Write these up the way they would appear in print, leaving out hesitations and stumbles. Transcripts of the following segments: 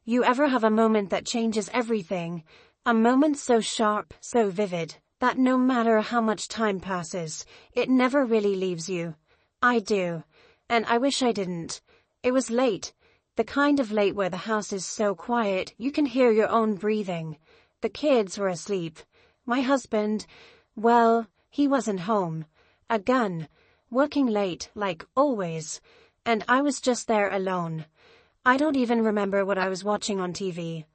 You ever have a moment that changes everything? A moment so sharp, so vivid, that no matter how much time passes, it never really leaves you. I do. And I wish I didn't. It was late. The kind of late where the house is so quiet you can hear your own breathing. The kids were asleep. My husband, well, he wasn't home. Again. Working late, like always. And I was just there alone. I don't even remember what I was watching on TV.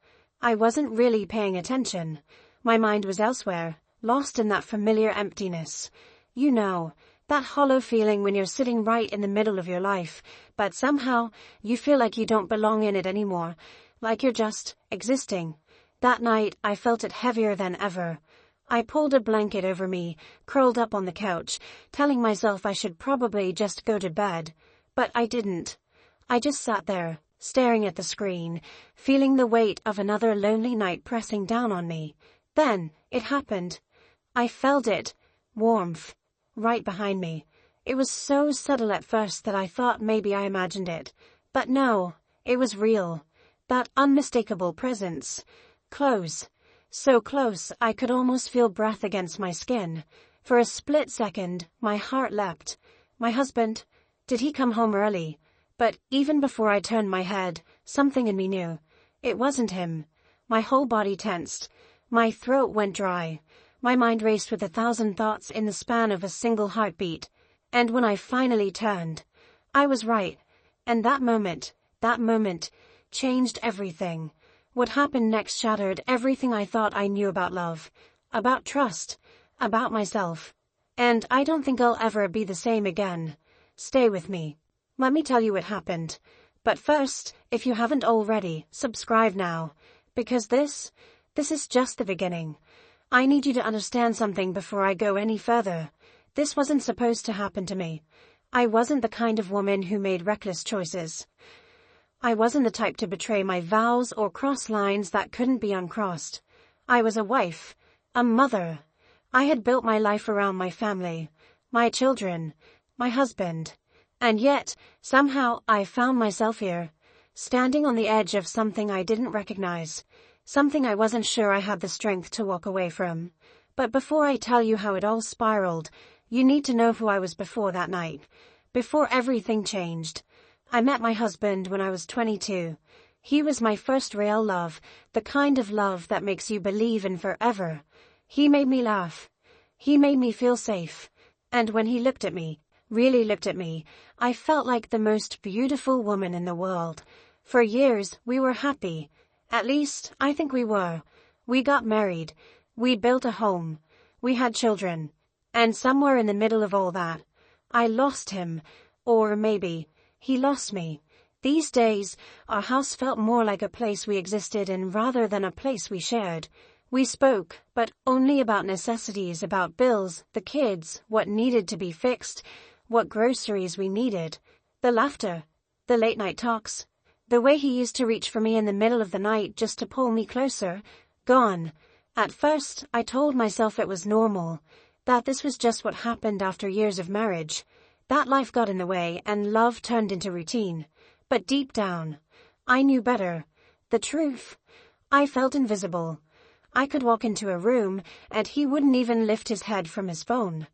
I wasn't really paying attention. My mind was elsewhere, lost in that familiar emptiness. You know, that hollow feeling when you're sitting right in the middle of your life, but somehow you feel like you don't belong in it anymore, like you're just existing. That night I felt it heavier than ever. I pulled a blanket over me, curled up on the couch, telling myself I should probably just go to bed. But I didn't. I just sat there, staring at the screen, feeling the weight of another lonely night pressing down on me. Then, it happened. I felt it. Warmth. Right behind me. It was so subtle at first that I thought maybe I imagined it. But no, it was real. That unmistakable presence. Close. So close I could almost feel breath against my skin. For a split second, my heart leapt. My husband, did he come home early? But even before I turned my head, something in me knew. It wasn't him. My whole body tensed. My throat went dry. My mind raced with 1,000 thoughts in the span of a single heartbeat. And when I finally turned, I was right. And that moment, changed everything. What happened next shattered everything I thought I knew about love, about trust, about myself. And I don't think I'll ever be the same again. Stay with me. Let me tell you what happened. But first, if you haven't already, subscribe now. Because this is just the beginning. I need you to understand something before I go any further. This wasn't supposed to happen to me. I wasn't the kind of woman who made reckless choices. I wasn't the type to betray my vows or cross lines that couldn't be uncrossed. I was a wife, a mother. I had built my life around my family, my children, my husband. And yet, somehow, I found myself here, standing on the edge of something I didn't recognize, something I wasn't sure I had the strength to walk away from. But before I tell you how it all spiraled, you need to know who I was before that night, before everything changed. I met my husband when I was 22. He was my first real love, the kind of love that makes you believe in forever. He made me laugh. He made me feel safe. And when he looked at me, really looked at me, I felt like the most beautiful woman in the world. For years, we were happy. At least, I think we were. We got married. We built a home. We had children. And somewhere in the middle of all that, I lost him. Or maybe he lost me. These days, our house felt more like a place we existed in rather than a place we shared. We spoke, but only about necessities, about bills, the kids, what needed to be fixed, what groceries we needed. The laughter, the late-night talks, the way he used to reach for me in the middle of the night just to pull me closer, gone. At first, I told myself it was normal, that this was just what happened after years of marriage. That life got in the way and love turned into routine. But deep down, I knew better. The truth. I felt invisible. I could walk into a room and he wouldn't even lift his head from his phone.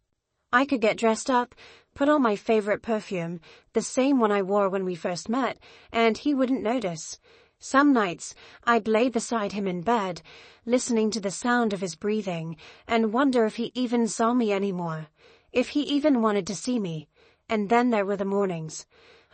I could get dressed up, put on my favorite perfume, the same one I wore when we first met, and he wouldn't notice. Some nights, I'd lay beside him in bed, listening to the sound of his breathing, and wonder if he even saw me anymore, if he even wanted to see me. And then there were the mornings.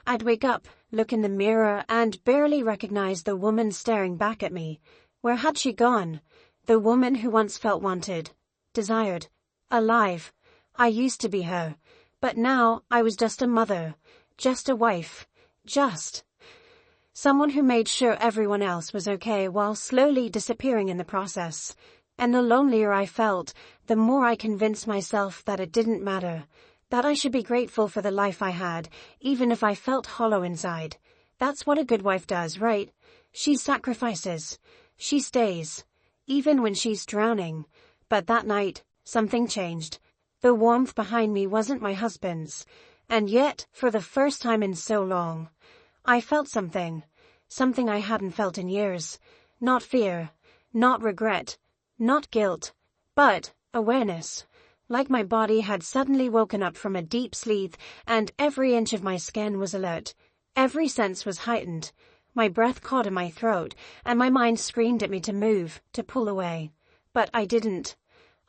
I'd wake up, look in the mirror, and barely recognize the woman staring back at me. Where had she gone? The woman who once felt wanted, desired, alive. I used to be her. But now I was just a mother, just a wife, just someone who made sure everyone else was okay while slowly disappearing in the process. And the lonelier I felt, the more I convinced myself that it didn't matter. That I should be grateful for the life I had, even if I felt hollow inside. That's what a good wife does, right? She sacrifices. She stays. Even when she's drowning. But that night, something changed. The warmth behind me wasn't my husband's. And yet, for the first time in so long, I felt something. something I hadn't felt in years. Not fear, not regret, not guilt, but awareness. Like my body had suddenly woken up from a deep sleep, and every inch of my skin was alert. Every sense was heightened. My breath caught in my throat, and my mind screamed at me to move, to pull away. But I didn't.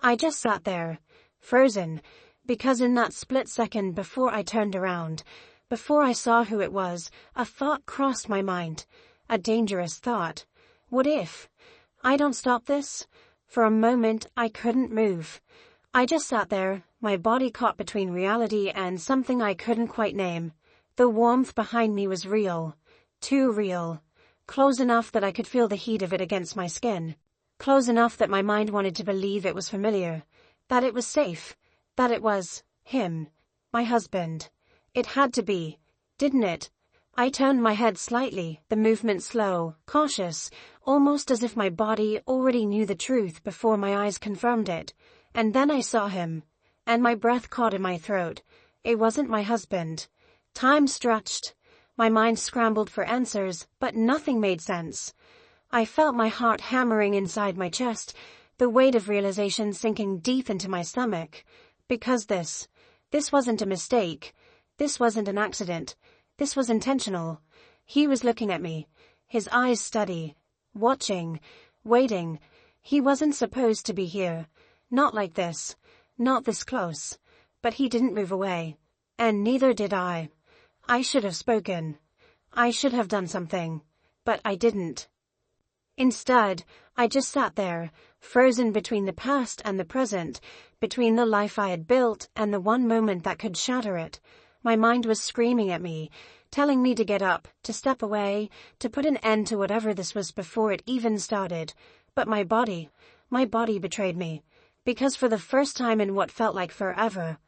I just sat there, frozen, because in that split second before I turned around, before I saw who it was, a thought crossed my mind. A dangerous thought. What if? I don't stop this? For a moment, I couldn't move. I just sat there, my body caught between reality and something I couldn't quite name. The warmth behind me was real. Too real. Close enough that I could feel the heat of it against my skin. Close enough that my mind wanted to believe it was familiar. That it was safe. That it was him. My husband. It had to be, didn't it? I turned my head slightly, the movement slow, cautious, almost as if my body already knew the truth before my eyes confirmed it. And then I saw him. And my breath caught in my throat. It wasn't my husband. Time stretched. My mind scrambled for answers, but nothing made sense. I felt my heart hammering inside my chest, the weight of realization sinking deep into my stomach. Because this wasn't a mistake. This wasn't an accident. This was intentional. He was looking at me, his eyes steady, watching, waiting. He wasn't supposed to be here. Not like this. Not this close. But he didn't move away. And neither did I. I should have spoken. I should have done something. But I didn't. Instead, I just sat there, frozen between the past and the present, between the life I had built and the one moment that could shatter it. My mind was screaming at me, telling me to get up, to step away, to put an end to whatever this was before it even started. But my body betrayed me. Because for the first time in what felt like forever,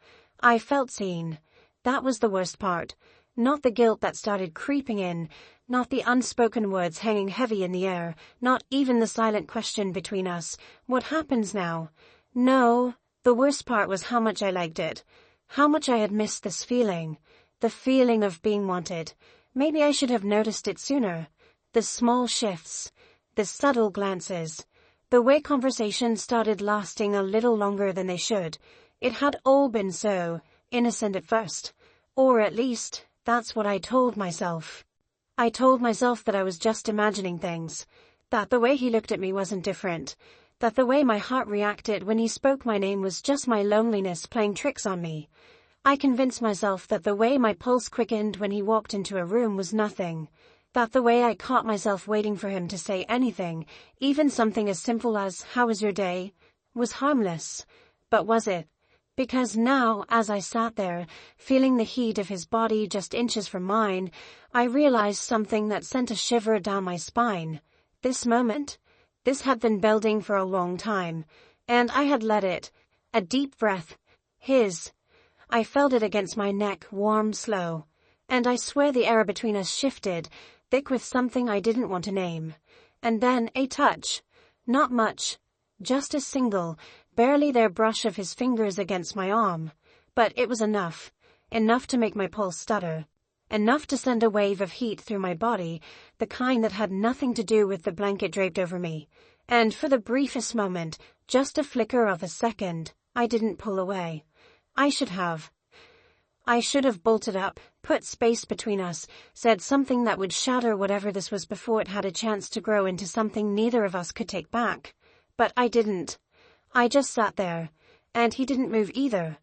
I felt seen. That was the worst part. Not the guilt that started creeping in, not the unspoken words hanging heavy in the air, not even the silent question between us, what happens now? No, the worst part was how much I liked it. How much I had missed this feeling. The feeling of being wanted. Maybe I should have noticed it sooner. The small shifts. The subtle glances. The way conversations started lasting a little longer than they should. It had all been so innocent at first. Or at least, that's what I told myself. I told myself that I was just imagining things. That the way he looked at me wasn't different. That the way my heart reacted when he spoke my name was just my loneliness playing tricks on me. I convinced myself that the way my pulse quickened when he walked into a room was nothing. That the way I caught myself waiting for him to say anything, even something as simple as, "How was your day?" was harmless. But was it? Because now, as I sat there, feeling the heat of his body just inches from mine, I realized something that sent a shiver down my spine. This moment? This had been building for a long time, and I had let it. A deep breath. His. I felt it against my neck, warm, slow. And I swear the air between us shifted, thick with something I didn't want to name. And then a touch. Not much. Just a single, barely there brush of his fingers against my arm. But it was enough. Enough to make my pulse stutter. Enough to send a wave of heat through my body, the kind that had nothing to do with the blanket draped over me. And for the briefest moment, just a flicker of a second, I didn't pull away. I should have. I should have bolted up, put space between us, said something that would shatter whatever this was before it had a chance to grow into something neither of us could take back. But I didn't. I just sat there. And he didn't move either.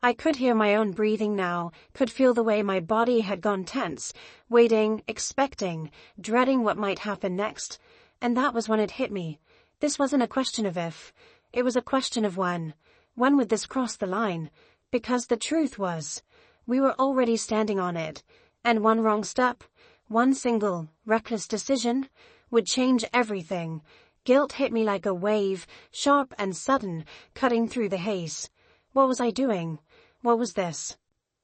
I could hear my own breathing now, could feel the way my body had gone tense, waiting, expecting, dreading what might happen next. And that was when it hit me. This wasn't a question of if. It was a question of when. When would this cross the line? Because the truth was, we were already standing on it. And one wrong step, one single, reckless decision, would change everything. Guilt hit me like a wave, sharp and sudden, cutting through the haze. What was I doing? What was this?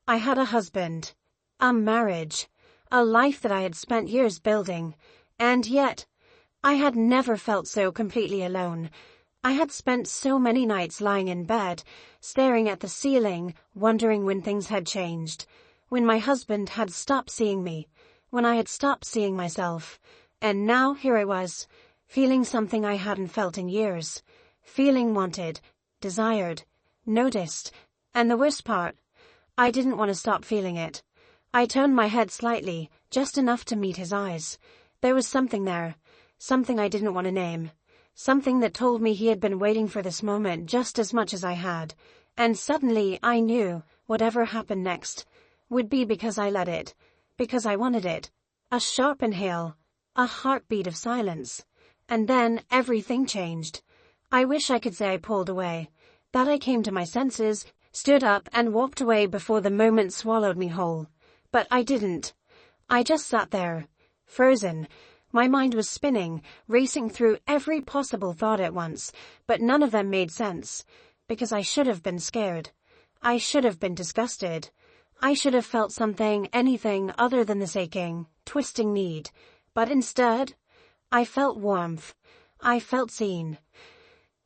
I had a husband, a marriage, a life that I had spent years building, and yet, I had never felt so completely alone. I had spent so many nights lying in bed, staring at the ceiling, wondering when things had changed, when my husband had stopped seeing me, when I had stopped seeing myself. And now here I was, feeling something I hadn't felt in years. Feeling wanted, desired, noticed, and the worst part, I didn't want to stop feeling it. I turned my head slightly, just enough to meet his eyes. There was something there, something I didn't want to name. Something that told me he had been waiting for this moment just as much as I had. And suddenly I knew, whatever happened next, would be because I let it. Because I wanted it. A sharp inhale. A heartbeat of silence. And then everything changed. I wish I could say I pulled away. That I came to my senses, stood up and walked away before the moment swallowed me whole. But I didn't. I just sat there, frozen. My mind was spinning, racing through every possible thought at once, but none of them made sense. Because I should have been scared. I should have been disgusted. I should have felt something, anything other than this aching, twisting need. But instead, I felt warmth. I felt seen.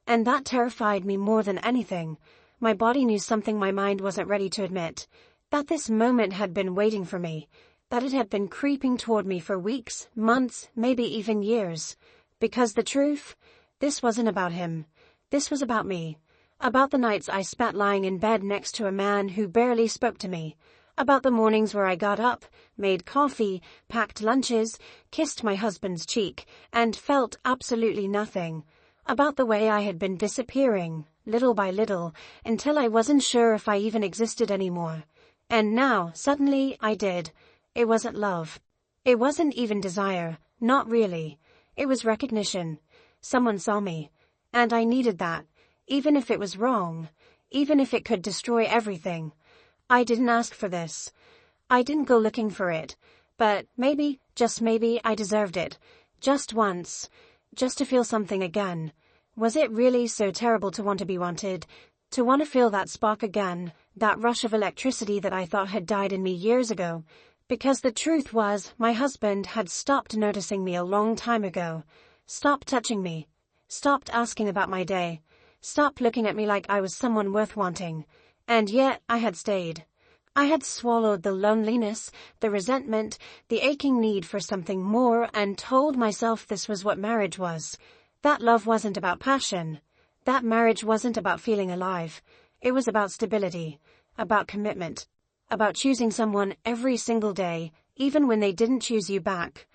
And that terrified me more than anything. My body knew something my mind wasn't ready to admit. That this moment had been waiting for me. That it had been creeping toward me for weeks, months, maybe even years. Because the truth, this wasn't about him. This was about me. About the nights I spent lying in bed next to a man who barely spoke to me. About the mornings where I got up, made coffee, packed lunches, kissed my husband's cheek, and felt absolutely nothing. About the way I had been disappearing, little by little, until I wasn't sure if I even existed anymore. And now, suddenly, I did. It wasn't love. It wasn't even desire. Not really. It was recognition. Someone saw me. And I needed that. Even if it was wrong. Even if it could destroy everything. I didn't ask for this. I didn't go looking for it. But maybe, just maybe, I deserved it. Just once. Just to feel something again. Was it really so terrible to want to be wanted? To want to feel that spark again? That rush of electricity that I thought had died in me years ago? Because the truth was, my husband had stopped noticing me a long time ago. Stopped touching me. Stopped asking about my day. Stopped looking at me like I was someone worth wanting. And yet, I had stayed. I had swallowed the loneliness, the resentment, the aching need for something more and told myself this was what marriage was. That love wasn't about passion. That marriage wasn't about feeling alive. It was about stability. About commitment. About choosing someone every single day, even when they didn't choose you back.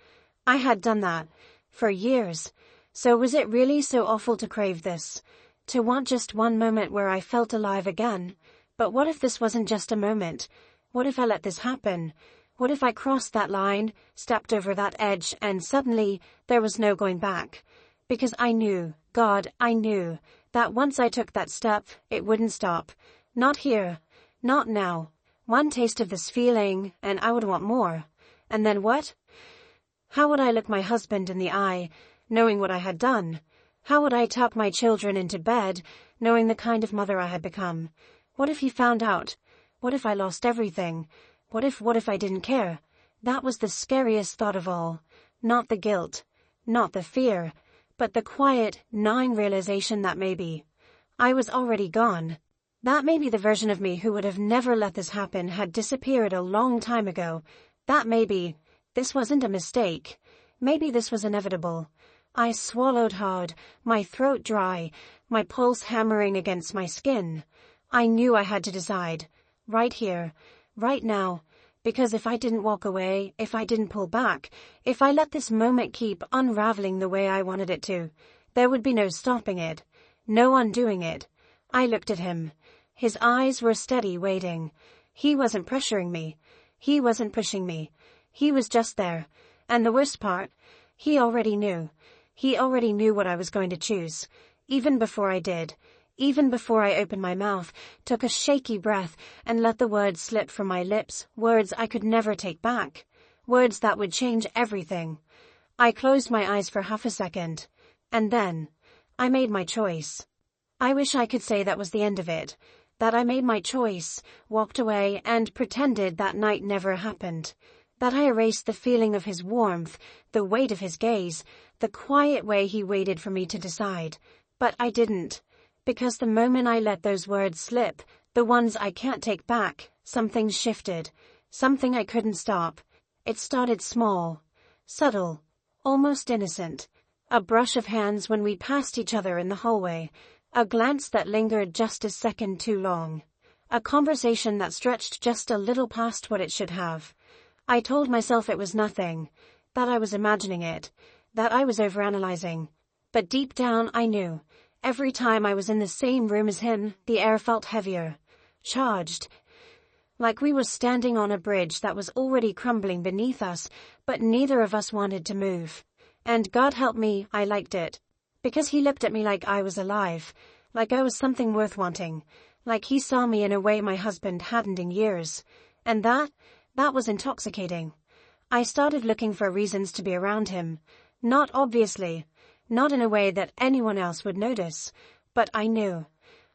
I had done that. For years. So was it really so awful to crave this? To want just one moment where I felt alive again? But what if this wasn't just a moment? What if I let this happen? What if I crossed that line, stepped over that edge, and suddenly there was no going back? Because I knew, God, I knew, that once I took that step, it wouldn't stop. Not here. Not now. One taste of this feeling, and I would want more. And then what? How would I look my husband in the eye, knowing what I had done? How would I tuck my children into bed, knowing the kind of mother I had become? What if he found out? What if I lost everything? What if I didn't care? That was the scariest thought of all. Not the guilt. Not the fear. But the quiet, gnawing realization that maybe I was already gone. That maybe the version of me who would have never let this happen had disappeared a long time ago. That maybe this wasn't a mistake. Maybe this was inevitable. I swallowed hard, my throat dry, my pulse hammering against my skin. I knew I had to decide. Right here. Right now. Because if I didn't walk away, if I didn't pull back, if I let this moment keep unraveling the way I wanted it to, there would be no stopping it. No undoing it. I looked at him. His eyes were steady, waiting. He wasn't pressuring me. He wasn't pushing me. He was just there. And the worst part, he already knew. He already knew what I was going to choose. Even before I did. Even before I opened my mouth, took a shaky breath, and let the words slip from my lips, words I could never take back. Words that would change everything. I closed my eyes for half a second. And then, I made my choice. I wish I could say that was the end of it. That I made my choice, walked away, and pretended that night never happened. That I erased the feeling of his warmth, the weight of his gaze, the quiet way he waited for me to decide. But I didn't. Because the moment I let those words slip, the ones I can't take back, something shifted. Something I couldn't stop. It started small, subtle, almost innocent. A brush of hands when we passed each other in the hallway, a glance that lingered just a second too long, a conversation that stretched just a little past what it should have. I told myself it was nothing, that I was imagining it, that I was overanalyzing. But deep down I knew, every time I was in the same room as him, the air felt heavier, charged, like we were standing on a bridge that was already crumbling beneath us, but neither of us wanted to move. And God help me, I liked it. Because he looked at me like I was alive, like I was something worth wanting, like he saw me in a way my husband hadn't in years. And that was intoxicating. I started looking for reasons to be around him. Not obviously, not in a way that anyone else would notice, but I knew.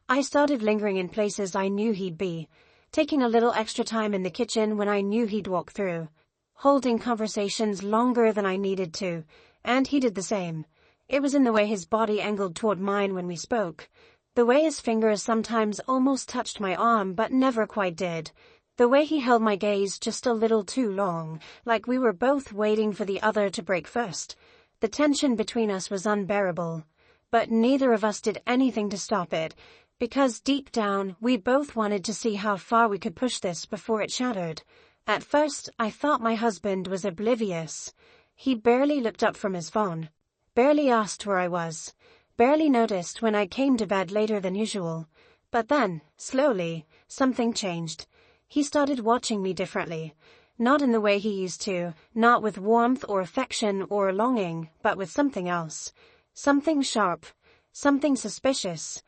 I started lingering in places I knew he'd be, taking a little extra time in the kitchen when I knew he'd walk through, holding conversations longer than I needed to, and he did the same. It was in the way his body angled toward mine when we spoke, the way his fingers sometimes almost touched my arm but never quite did, the way he held my gaze just a little too long, like we were both waiting for the other to break first. The tension between us was unbearable, but neither of us did anything to stop it, because deep down we both wanted to see how far we could push this before it shattered. At first I thought my husband was oblivious. He barely looked up from his phone, barely asked where I was, barely noticed when I came to bed later than usual. But then, slowly, something changed. He started watching me differently, not in the way he used to, not with warmth or affection or longing, but with something else. Something sharp, something suspicious.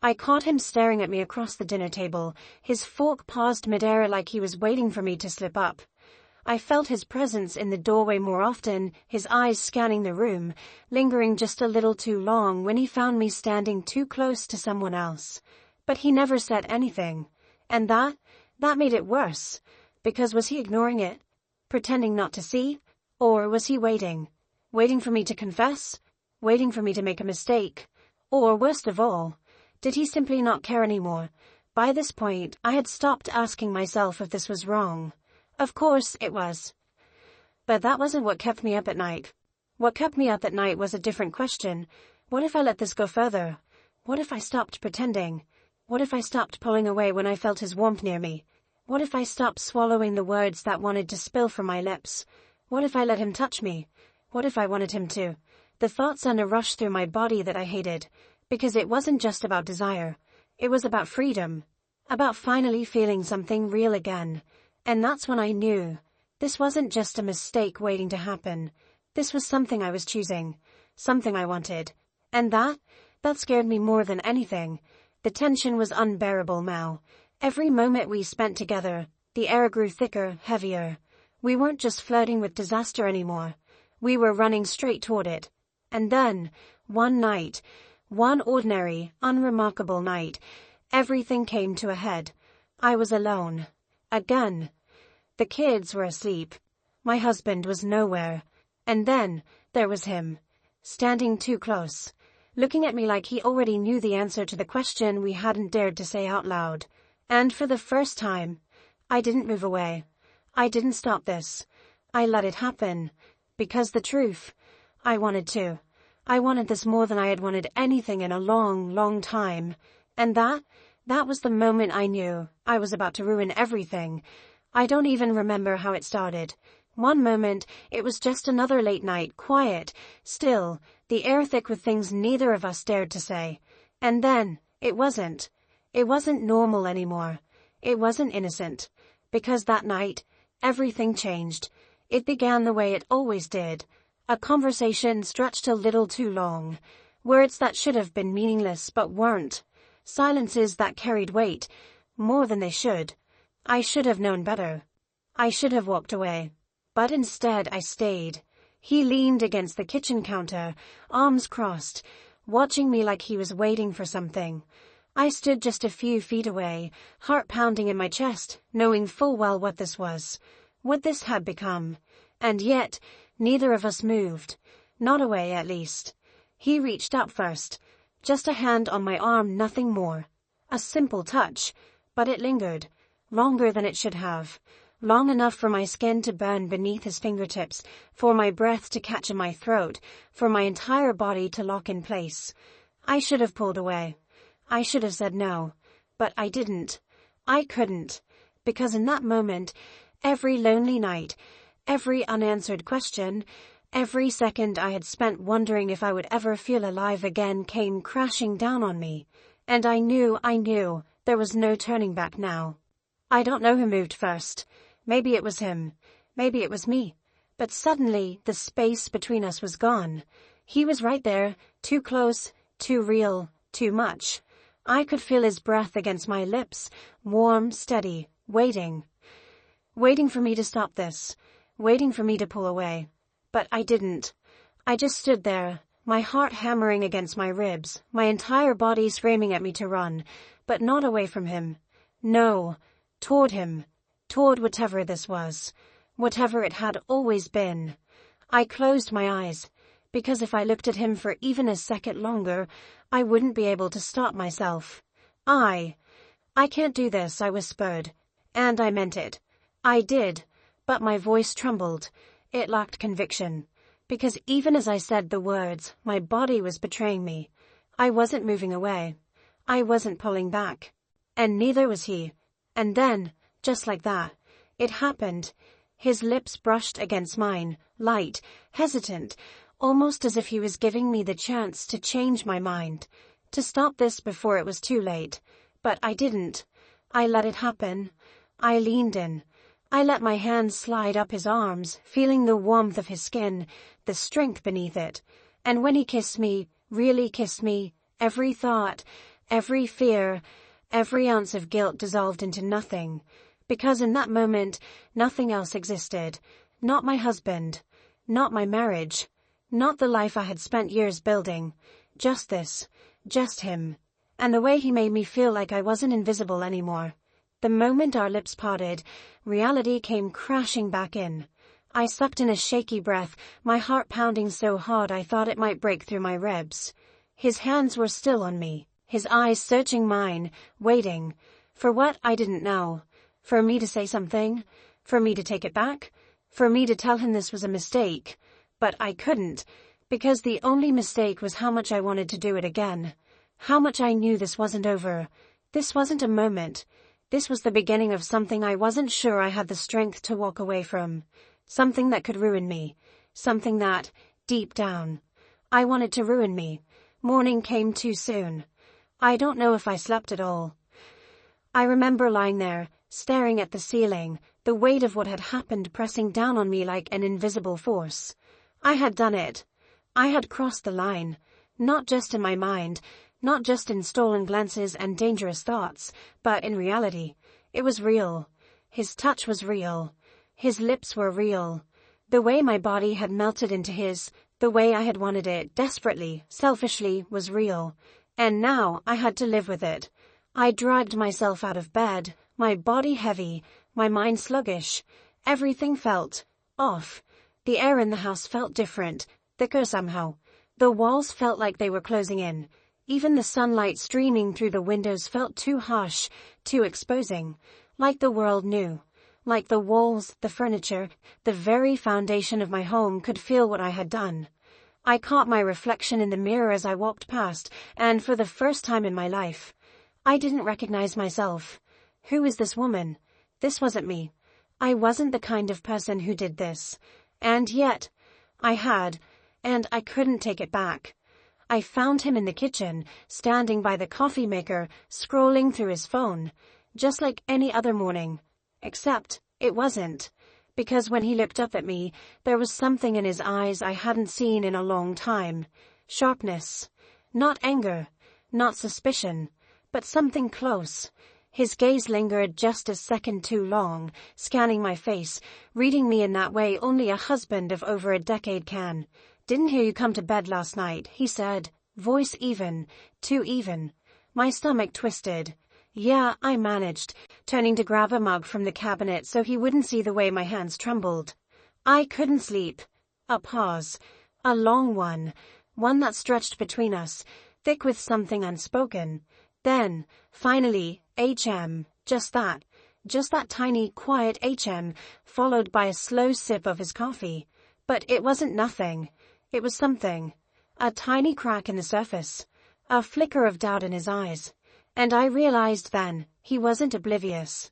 I caught him staring at me across the dinner table, his fork paused midair like he was waiting for me to slip up. I felt his presence in the doorway more often, his eyes scanning the room, lingering just a little too long when he found me standing too close to someone else. But he never said anything. And that made it worse. Because was he ignoring it? Pretending not to see? Or was he waiting? Waiting for me to confess? Waiting for me to make a mistake? Or worst of all, did he simply not care anymore? By this point, I had stopped asking myself if this was wrong. Of course it was. But that wasn't what kept me up at night. What kept me up at night was a different question. What if I let this go further? What if I stopped pretending? What if I stopped pulling away when I felt his warmth near me? What if I stopped swallowing the words that wanted to spill from my lips? What if I let him touch me? What if I wanted him to? The thoughts sent a rush through my body that I hated, because it wasn't just about desire. It was about freedom, about finally feeling something real again. And that's when I knew. This wasn't just a mistake waiting to happen. This was something I was choosing, something I wanted. And that scared me more than anything. The tension was unbearable now. Every moment we spent together, the air grew thicker, heavier. We weren't just flirting with disaster anymore. We were running straight toward it. And then, one night, one ordinary, unremarkable night, everything came to a head. I was alone. Again. The kids were asleep. My husband was nowhere. And then, there was him, standing too close, looking at me like he already knew the answer to the question we hadn't dared to say out loud. And for the first time, I didn't move away. I didn't stop this. I let it happen. Because the truth, I wanted to. I wanted this more than I had wanted anything in a long, long time. And that was the moment I knew I was about to ruin everything. I don't even remember how it started. One moment, it was just another late night, quiet, still, the air thick with things neither of us dared to say. And then, it wasn't. It wasn't normal anymore. It wasn't innocent. Because that night, everything changed. It began the way it always did. A conversation stretched a little too long. Words that should have been meaningless but weren't. Silences that carried weight, more than they should. I should have known better. I should have walked away. But instead I stayed. He leaned against the kitchen counter, arms crossed, watching me like he was waiting for something. I stood just a few feet away, heart pounding in my chest, knowing full well what this was, what this had become. And yet, neither of us moved. Not away, at least. He reached up first. Just a hand on my arm, nothing more. A simple touch, but it lingered. Longer than it should have. long enough for my skin to burn beneath his fingertips, for my breath to catch in my throat, for my entire body to lock in place. I should have pulled away. I should have said no. But I didn't. I couldn't. Because in that moment, every lonely night, every unanswered question, every second I had spent wondering if I would ever feel alive again came crashing down on me. And I knew, there was no turning back now. I don't know who moved first. Maybe it was him. Maybe it was me. But suddenly, the space between us was gone. He was right there, too close, too real, too much. I could feel his breath against my lips, warm, steady, waiting. Waiting for me to stop this. Waiting for me to pull away. But I didn't. I just stood there, my heart hammering against my ribs, my entire body screaming at me to run, but not away from him. No, toward him, toward whatever this was, whatever it had always been. I closed my eyes, because if I looked at him for even a second longer, I wouldn't be able to stop myself. I can't do this, I whispered. And I meant it. I did, but my voice trembled. It lacked conviction. Because even as I said the words, my body was betraying me. I wasn't moving away. I wasn't pulling back. And neither was he. And then, just like that, it happened. His lips brushed against mine, light, hesitant, almost as if he was giving me the chance to change my mind, to stop this before it was too late. But I didn't. I let it happen. I leaned in. I let my hands slide up his arms, feeling the warmth of his skin, the strength beneath it. And when he kissed me, really kissed me, every thought, every fear, every ounce of guilt dissolved into nothing. Because in that moment, nothing else existed. Not my husband. Not my marriage. Not the life I had spent years building. Just this. Just him. And the way he made me feel like I wasn't invisible anymore. The moment our lips parted, reality came crashing back in. I sucked in a shaky breath, my heart pounding so hard I thought it might break through my ribs. His hands were still on me, his eyes searching mine, waiting. For what? I didn't know. For me to say something? For me to take it back? For me to tell him this was a mistake? But I couldn't, because the only mistake was how much I wanted to do it again. How much I knew this wasn't over. This wasn't a moment. This was the beginning of something I wasn't sure I had the strength to walk away from. Something that could ruin me. Something that, deep down, I wanted to ruin me. Morning came too soon. I don't know if I slept at all. I remember lying there, staring at the ceiling, the weight of what had happened pressing down on me like an invisible force. I had done it. I had crossed the line. Not just in my mind, not just in stolen glances and dangerous thoughts, but in reality. It was real. His touch was real. His lips were real. The way my body had melted into his, the way I had wanted it desperately, selfishly, was real. And now I had to live with it. I dragged myself out of bed, my body heavy, my mind sluggish. Everything felt off. The air in the house felt different, thicker somehow. The walls felt like they were closing in. Even the sunlight streaming through the windows felt too harsh, too exposing. Like the world knew. Like the walls, the furniture, the very foundation of my home could feel what I had done. I caught my reflection in the mirror as I walked past, and for the first time in my life, I didn't recognize myself. Who is this woman? This wasn't me. I wasn't the kind of person who did this. And yet, I had, and I couldn't take it back. I found him in the kitchen, standing by the coffee maker, scrolling through his phone, just like any other morning. Except, it wasn't. Because when he looked up at me, there was something in his eyes I hadn't seen in a long time. Sharpness. Not anger. Not suspicion. But something close. His gaze lingered just a second too long, scanning my face, reading me in that way only a husband of over a decade can. "Didn't hear you come to bed last night," he said, voice even, too even. My stomach twisted. Yeah, I managed, turning to grab a mug from the cabinet so he wouldn't see the way my hands trembled. I couldn't sleep. A pause. A long one. One that stretched between us, thick with something unspoken. Then, finally, just that. Just that tiny, quiet followed by a slow sip of his coffee. But it wasn't nothing. It was something. A tiny crack in the surface. A flicker of doubt in his eyes. And I realized then, he wasn't oblivious.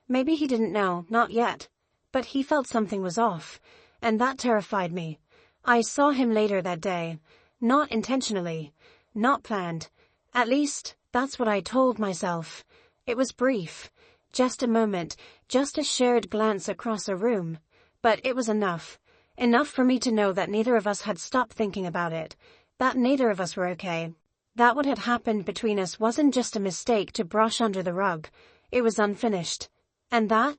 Maybe he didn't know, not yet. But he felt something was off. And that terrified me. I saw him later that day. Not intentionally. Not planned. At least, that's what I told myself. It was brief. Just a moment, just a shared glance across a room. But it was enough. Enough for me to know that neither of us had stopped thinking about it. That neither of us were okay. That what had happened between us wasn't just a mistake to brush under the rug. It was unfinished. And that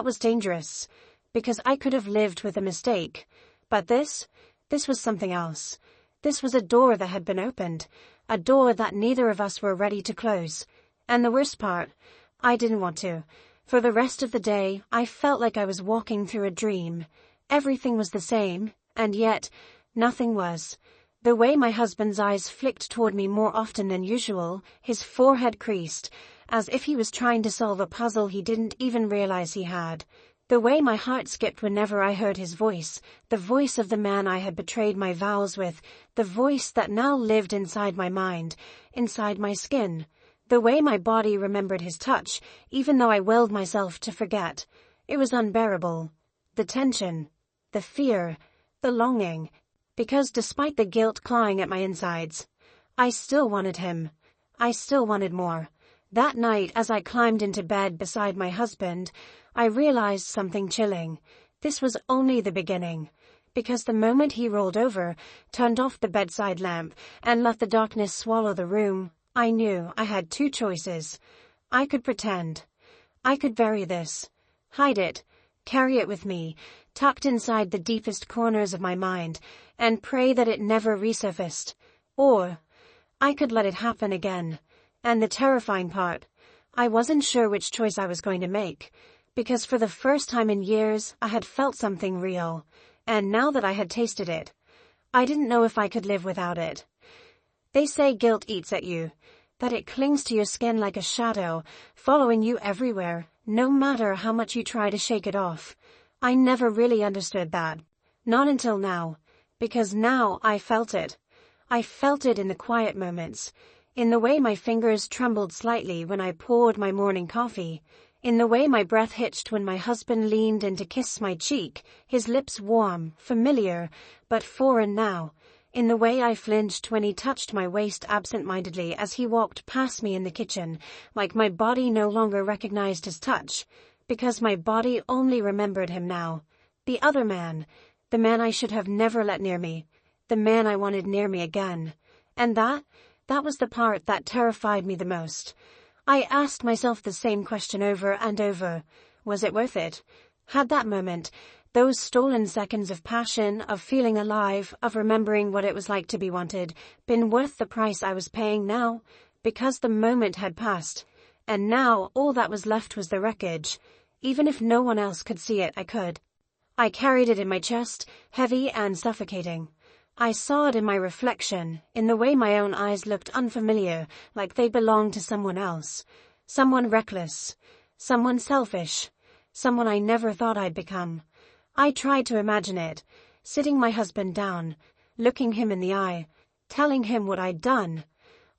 was dangerous. Because I could have lived with a mistake. But this was something else. This was a door that had been opened. A door that neither of us were ready to close. And the worst part, I didn't want to. For the rest of the day, I felt like I was walking through a dream. Everything was the same, and yet, nothing was. The way my husband's eyes flicked toward me more often than usual, his forehead creased, as if he was trying to solve a puzzle he didn't even realize he had. The way my heart skipped whenever I heard his voice, the voice of the man I had betrayed my vows with, the voice that now lived inside my mind, inside my skin. The way my body remembered his touch, even though I willed myself to forget. It was unbearable. The tension, the fear, the longing. Because despite the guilt clawing at my insides, I still wanted him. I still wanted more. That night, as I climbed into bed beside my husband, I realized something chilling. This was only the beginning. Because the moment he rolled over, turned off the bedside lamp, and let the darkness swallow the room, I knew I had two choices. I could pretend. I could bury this. Hide it. Carry it with me, tucked inside the deepest corners of my mind, and pray that it never resurfaced. Or, I could let it happen again. And the terrifying part, I wasn't sure which choice I was going to make. Because for the first time in years, I had felt something real. And now that I had tasted it, I didn't know if I could live without it. They say guilt eats at you, that it clings to your skin like a shadow, following you everywhere, no matter how much you try to shake it off. I never really understood that. Not until now. Because now I felt it. I felt it in the quiet moments. In the way my fingers trembled slightly when I poured my morning coffee. In the way my breath hitched when my husband leaned in to kiss my cheek, his lips warm, familiar, but foreign now. In the way I flinched when he touched my waist absent-mindedly as he walked past me in the kitchen, like my body no longer recognized his touch, because my body only remembered him now. The other man, the man I should have never let near me, the man I wanted near me again. And that was the part that terrified me the most. I asked myself the same question over and over. Was it worth it? Had that moment, those stolen seconds of passion, of feeling alive, of remembering what it was like to be wanted, been worth the price I was paying now? Because the moment had passed. And now all that was left was the wreckage. Even if no one else could see it, I could. I carried it in my chest, heavy and suffocating. I saw it in my reflection, in the way my own eyes looked unfamiliar, like they belonged to someone else. Someone reckless. Someone selfish. Someone I never thought I'd become. I tried to imagine it, sitting my husband down, looking him in the eye, telling him what I'd done.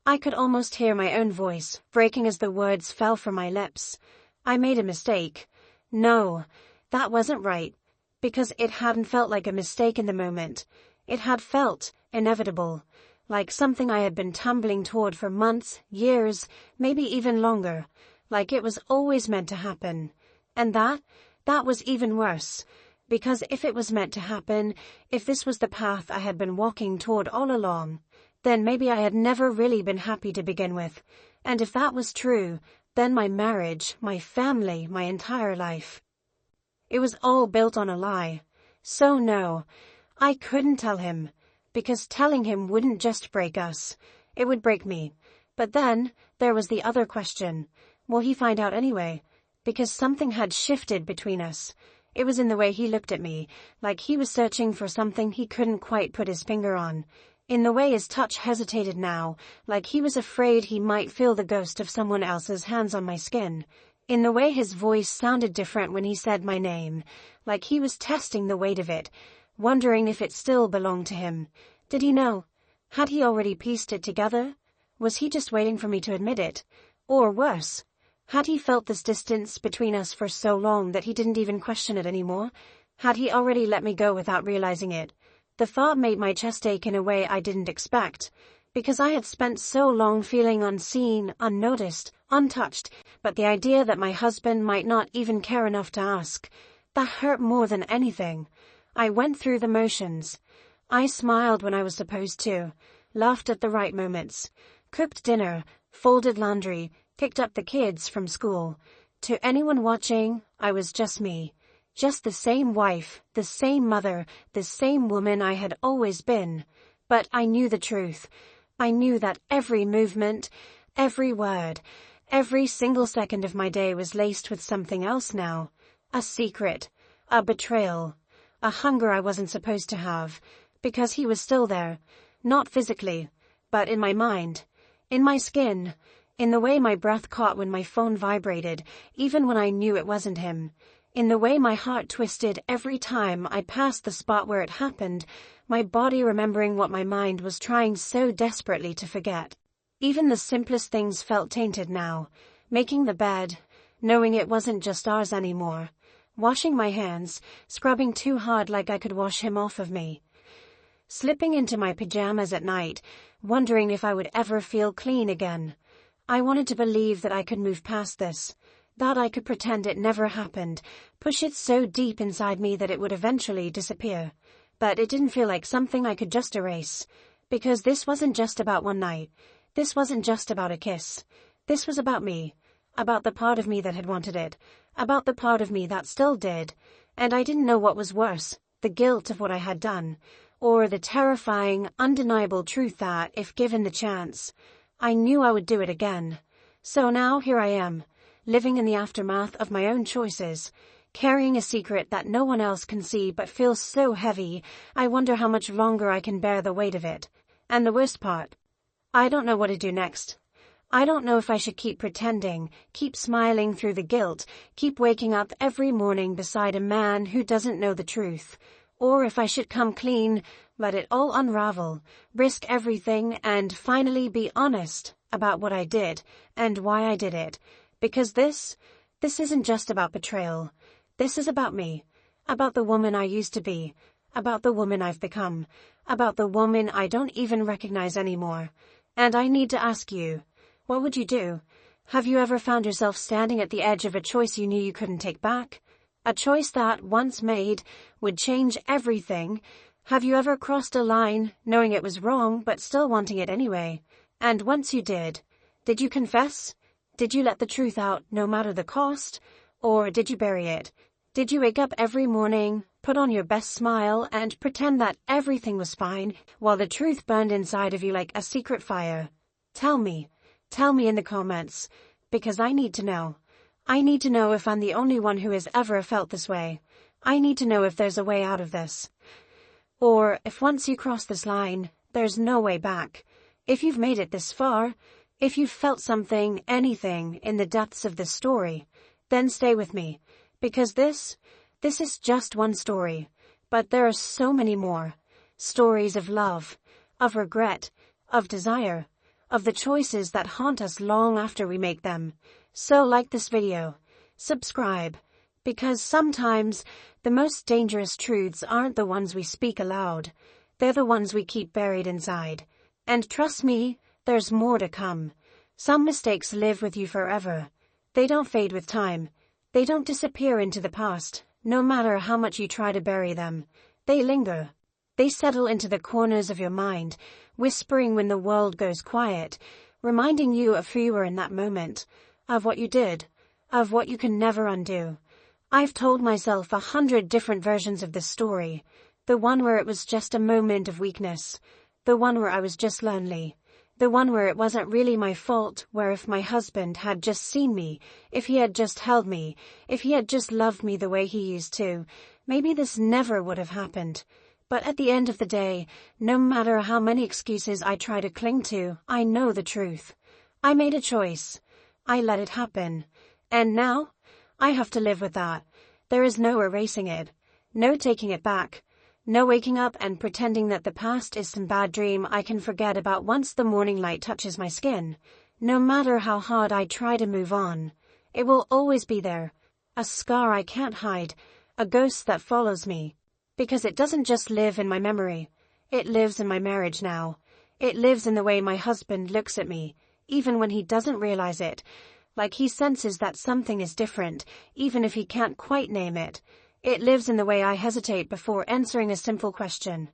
I could almost hear my own voice, breaking as the words fell from my lips. I made a mistake. No, that wasn't right. Because it hadn't felt like a mistake in the moment. It had felt inevitable, like something I had been tumbling toward for months, years, maybe even longer, like it was always meant to happen. And that was even worse. Because if it was meant to happen, if this was the path I had been walking toward all along, then maybe I had never really been happy to begin with. And if that was true, then my marriage, my family, my entire life. It was all built on a lie. So no, I couldn't tell him. Because telling him wouldn't just break us. It would break me. But then, there was the other question. Will he find out anyway? Because something had shifted between us. It was in the way he looked at me, like he was searching for something he couldn't quite put his finger on. In the way his touch hesitated now, like he was afraid he might feel the ghost of someone else's hands on my skin. In the way his voice sounded different when he said my name, like he was testing the weight of it, wondering if it still belonged to him. Did he know? Had he already pieced it together? Was he just waiting for me to admit it? Or worse, had he felt this distance between us for so long that he didn't even question it anymore? Had he already let me go without realizing it? The thought made my chest ache in a way I didn't expect, because I had spent so long feeling unseen, unnoticed, untouched, but the idea that my husband might not even care enough to ask, that hurt more than anything. I went through the motions. I smiled when I was supposed to, laughed at the right moments, cooked dinner, folded laundry, picked up the kids from school. To anyone watching, I was just me. Just the same wife, the same mother, the same woman I had always been. But I knew the truth. I knew that every movement, every word, every single second of my day was laced with something else now. A secret, a betrayal, a hunger I wasn't supposed to have, because he was still there, not physically, but in my mind, in my skin, in the way my breath caught when my phone vibrated, even when I knew it wasn't him, in the way my heart twisted every time I passed the spot where it happened, my body remembering what my mind was trying so desperately to forget. Even the simplest things felt tainted now. Making the bed, knowing it wasn't just ours anymore. Washing my hands, scrubbing too hard like I could wash him off of me. Slipping into my pajamas at night, wondering if I would ever feel clean again. I wanted to believe that I could move past this, that I could pretend it never happened, push it so deep inside me that it would eventually disappear. But it didn't feel like something I could just erase, because this wasn't just about one night. This wasn't just about a kiss. This was about me, about the part of me that had wanted it, about the part of me that still did, and I didn't know what was worse, the guilt of what I had done, or the terrifying, undeniable truth that, if given the chance, I knew I would do it again. So now here I am, living in the aftermath of my own choices, carrying a secret that no one else can see but feels so heavy, I wonder how much longer I can bear the weight of it. And the worst part, I don't know what to do next. I don't know if I should keep pretending, keep smiling through the guilt, keep waking up every morning beside a man who doesn't know the truth, or if I should come clean, let it all unravel, risk everything, and finally be honest about what I did and why I did it. Because this isn't just about betrayal. This is about me, about the woman I used to be, about the woman I've become, about the woman I don't even recognize anymore. And I need to ask you, what would you do? Have you ever found yourself standing at the edge of a choice you knew you couldn't take back? A choice that, once made, would change everything? Have you ever crossed a line, knowing it was wrong, but still wanting it anyway? And once you did you confess? Did you let the truth out, no matter the cost? Or did you bury it? Did you wake up every morning, put on your best smile, and pretend that everything was fine, while the truth burned inside of you like a secret fire? Tell me in the comments, because I need to know. I need to know if I'm the only one who has ever felt this way. I need to know if there's a way out of this. Or if once you cross this line, there's no way back. If you've made it this far, if you've felt something, anything, in the depths of this story, then stay with me. Because this is just one story, but there are so many more. Stories of love, of regret, of desire, of the choices that haunt us long after we make them. So like this video, subscribe, because sometimes the most dangerous truths aren't the ones we speak aloud. They're the ones we keep buried inside. And trust me, there's more to come. Some mistakes live with you forever. They don't fade with time. They don't disappear into the past, no matter how much you try to bury them. They linger. They settle into the corners of your mind, whispering when the world goes quiet, reminding you of who you were in that moment, of what you did, of what you can never undo. I've told myself 100 different versions of this story. The one where it was just a moment of weakness. The one where I was just lonely. The one where it wasn't really my fault, where if my husband had just seen me, if he had just held me, if he had just loved me the way he used to, maybe this never would have happened. But at the end of the day, no matter how many excuses I try to cling to, I know the truth. I made a choice. I let it happen. And now, I have to live with that. There is no erasing it. No taking it back. No waking up and pretending that the past is some bad dream I can forget about once the morning light touches my skin. No matter how hard I try to move on, it will always be there. A scar I can't hide. A ghost that follows me. Because it doesn't just live in my memory. It lives in my marriage now. It lives in the way my husband looks at me, even when he doesn't realize it. Like he senses that something is different, even if he can't quite name it. It lives in the way I hesitate before answering a simple question.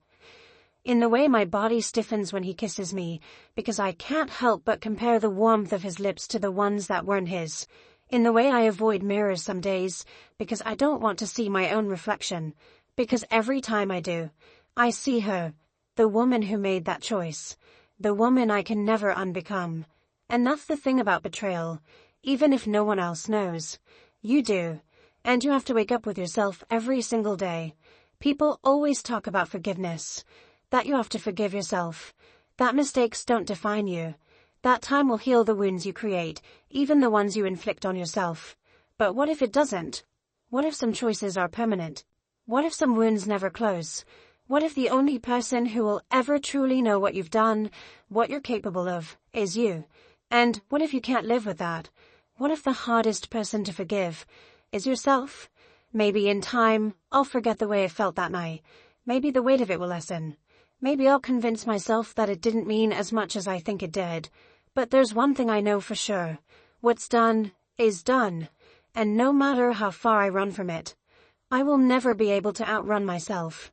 In the way my body stiffens when he kisses me, because I can't help but compare the warmth of his lips to the ones that weren't his. In the way I avoid mirrors some days, because I don't want to see my own reflection. Because every time I do, I see her, the woman who made that choice. The woman I can never unbecome. And that's the thing about betrayal. Even if no one else knows, you do. And you have to wake up with yourself every single day. People always talk about forgiveness. That you have to forgive yourself. That mistakes don't define you. That time will heal the wounds you create, even the ones you inflict on yourself. But what if it doesn't? What if some choices are permanent? What if some wounds never close? What if the only person who will ever truly know what you've done, what you're capable of, is you? And what if you can't live with that? What if the hardest person to forgive is yourself? Maybe in time, I'll forget the way it felt that night. Maybe the weight of it will lessen. Maybe I'll convince myself that it didn't mean as much as I think it did. But there's one thing I know for sure. What's done is done. And no matter how far I run from it, I will never be able to outrun myself.